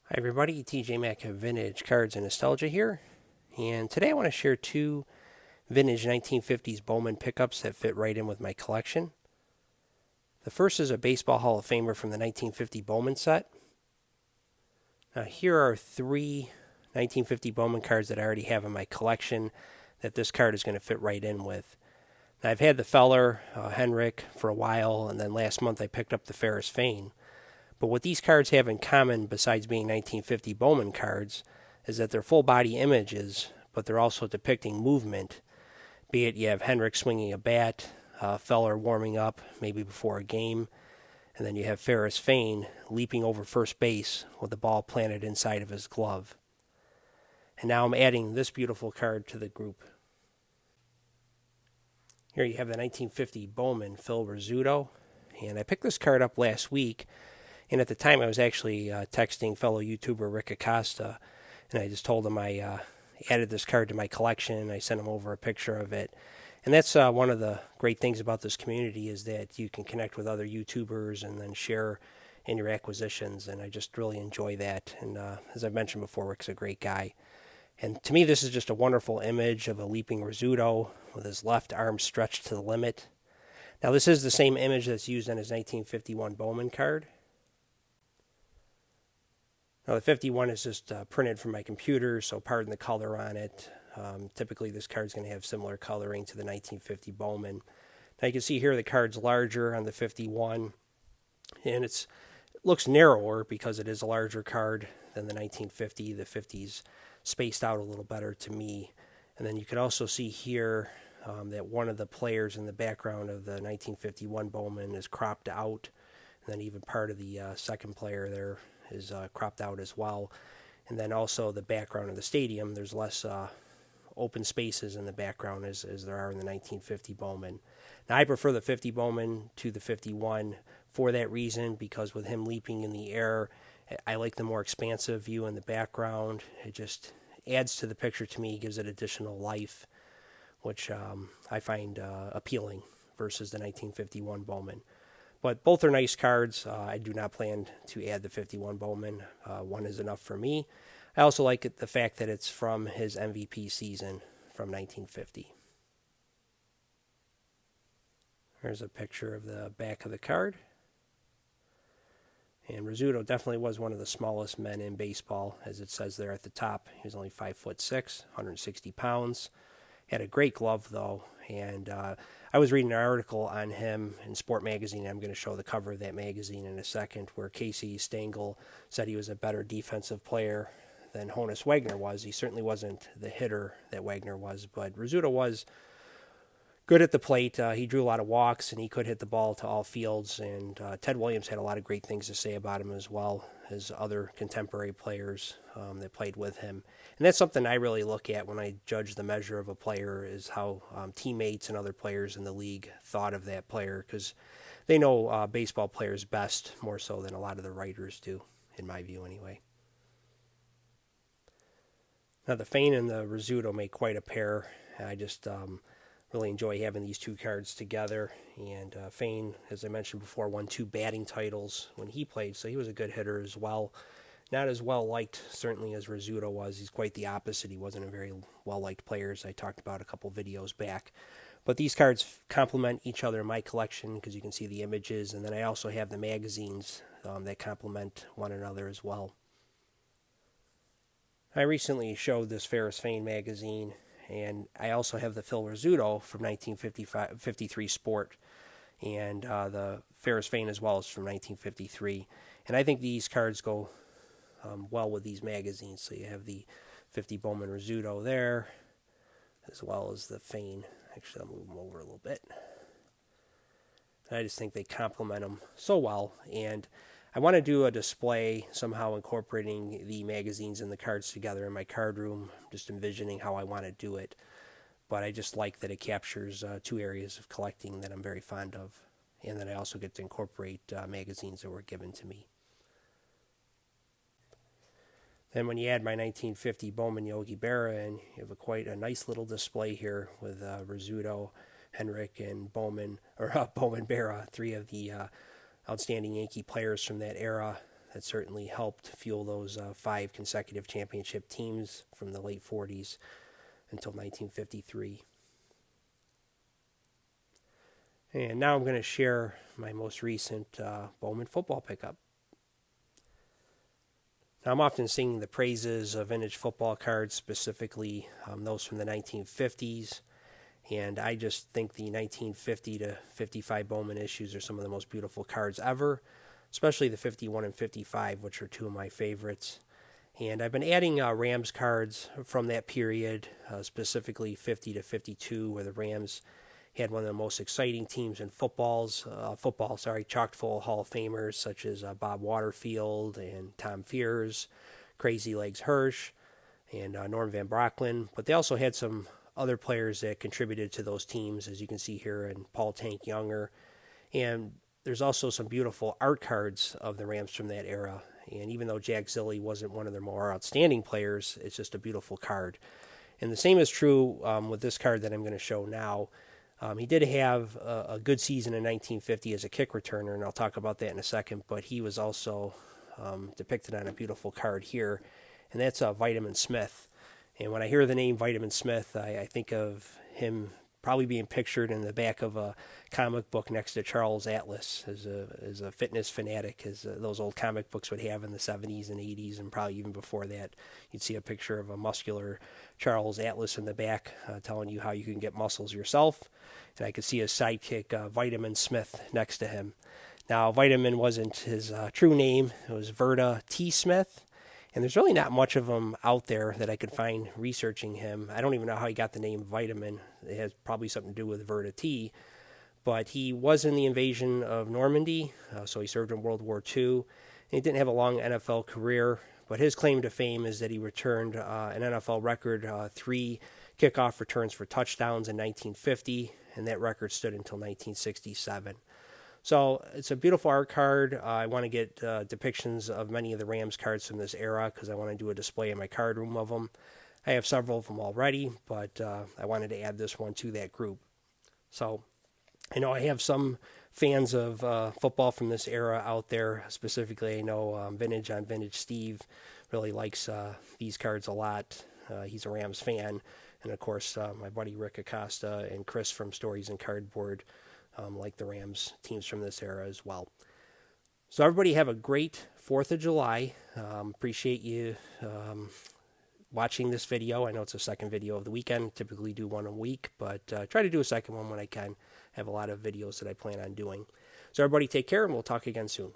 Hi everybody, TJ Mack of Vintage Cards and Nostalgia here, and today I want to share two vintage 1950s Bowman pickups that fit right in with my collection. The first is a Baseball Hall of Famer from the 1950 Bowman set. Now here are three 1950 Bowman cards that I already have in my collection that this card is going to fit right in with. Now I've had the Feller, Henrik, for a while, and then last month I picked up the Ferris Fane. But what these cards have in common, besides being 1950 Bowman cards, is that they're full body images, but they're also depicting movement. Be it you have Henrik swinging a bat, Feller warming up, maybe before a game, and then you have Ferris Fane leaping over first base with the ball planted inside of his glove. And now I'm adding this beautiful card to the group. Here you have the 1950 Bowman Phil Rizzuto, and I picked this card up last week. And at the time, I was actually texting fellow YouTuber Rick Acosta, and I just told him I added this card to my collection. I sent him over a picture of it. And that's one of the great things about this community is that you can connect with other YouTubers and then share in your acquisitions, and I just really enjoy that. And as I've mentioned before, Rick's a great guy. And to me, this is just a wonderful image of a leaping Rizzuto with his left arm stretched to the limit. Now, this is the same image that's used on his 1951 Bowman card. Now, the 51 is just printed from my computer, so pardon the color on it. Typically, this card's going to have similar coloring to the 1950 Bowman. Now, you can see here the card's larger on the 51, and it looks narrower because it is a larger card than the 1950. The 50's spaced out a little better to me. And then you can also see here that one of the players in the background of the 1951 Bowman is cropped out, and then even part of the second player there is cropped out as well. And then also the background of the stadium, there's less open spaces in the background as there are in the 1950 Bowman. Now, I prefer the 50 Bowman to the 51 for that reason, because with him leaping in the air, I like the more expansive view in the background. It just adds to the picture to me, gives it additional life, which I find appealing versus the 1951 Bowman. But both are nice cards. I do not plan to add the 51 Bowman. One is enough for me. I also like the fact that it's from his MVP season from 1950. There's a picture of the back of the card. And Rizzuto definitely was one of the smallest men in baseball, as it says there at the top. He was only 5'6", 160 pounds. Had a great glove, though, and I was reading an article on him in Sport Magazine. I'm going to show the cover of that magazine in a second, where Casey Stengel said he was a better defensive player than Honus Wagner was. He certainly wasn't the hitter that Wagner was, but Rizzuto was good at the plate. He drew a lot of walks, and he could hit the ball to all fields, and Ted Williams had a lot of great things to say about him as well as other contemporary players that played with him. And that's something I really look at when I judge the measure of a player, is how teammates and other players in the league thought of that player, because they know baseball players best, more so than a lot of the writers do, in my view anyway. Now, the Fane and the Rizzuto make quite a pair. I just really enjoy having these two cards together. And Fane, as I mentioned before, won 2 batting titles when he played, so he was a good hitter as well. Not as well liked, certainly, as Rizzuto was. He's quite the opposite. He wasn't a very well liked player, as I talked about a couple videos back. But these cards complement each other in my collection, because you can see the images, and then I also have the magazines that complement one another as well. I recently showed this Ferris Fane magazine, and I also have the Phil Rizzuto from 1953 Sport, and the Ferris Fane as well is from 1953. And I think these cards go well with these magazines. So you have the 50 Bowman Rizzuto there, as well as the Fane. Actually, I'll move them over a little bit. And I just think they complement them so well. And I want to do a display somehow incorporating the magazines and the cards together in my card room, just envisioning how I want to do it. But I just like that it captures two areas of collecting that I'm very fond of, and that I also get to incorporate magazines that were given to me. Then when you add my 1950 Bowman Yogi Berra in, you have quite a nice little display here with Rizzuto, Henrik, and Bowman Berra, three of the outstanding Yankee players from that era. that certainly helped fuel those 5 consecutive championship teams from the late 40s until 1953. And now I'm going to share my most recent Bowman football pickup. Now, I'm often singing the praises of vintage football cards, specifically those from the 1950s. And I just think the 1950 to 55 Bowman issues are some of the most beautiful cards ever, especially the 51 and 55, which are 2 of my favorites. And I've been adding Rams cards from that period, specifically 50 to 52, where the Rams had one of the most exciting teams in football, chock full of Hall of Famers such as Bob Waterfield and Tom Fears, Crazy Legs Hirsch, and Norm Van Brocklin. But they also had some other players that contributed to those teams, as you can see here, and Paul Tank Younger. And there's also some beautiful art cards of the Rams from that era. And even though Jack Zille wasn't one of their more outstanding players, it's just a beautiful card. And the same is true with this card that I'm going to show now. He did have a good season in 1950 as a kick returner, and I'll talk about that in a second, but he was also depicted on a beautiful card here, and that's Vitamin Smith. And when I hear the name Vitamin Smith, I think of him probably being pictured in the back of a comic book next to Charles Atlas as a fitness fanatic, as those old comic books would have in the 70s and 80s, and probably even before that. You'd see a picture of a muscular Charles Atlas in the back telling you how you can get muscles yourself. And I could see his sidekick, Vitamin Smith, next to him. Now, Vitamin wasn't his true name. It was Verda T. Smith. And there's really not much of him out there that I could find researching him. I don't even know how he got the name Vitamin. It has probably something to do with Verda T. But he was in the invasion of Normandy, so he served in World War II. And he didn't have a long NFL career, but his claim to fame is that he returned an NFL record 3 kickoff returns for touchdowns in 1950, and that record stood until 1967. So it's a beautiful art card. I want to get depictions of many of the Rams cards from this era because I want to do a display in my card room of them. I have several of them already, but I wanted to add this one to that group. So I know I have some fans of football from this era out there. Specifically, I know Vintage on Vintage Steve really likes these cards a lot. He's a Rams fan. And, of course, my buddy Rick Acosta and Chris from Stories and Cardboard like the Rams teams from this era as well. So everybody have a great 4th of July. Appreciate you watching this video. I know it's a second video of the weekend. Typically do one a week, but try to do a second one when I can. I have a lot of videos that I plan on doing. So everybody take care, and we'll talk again soon.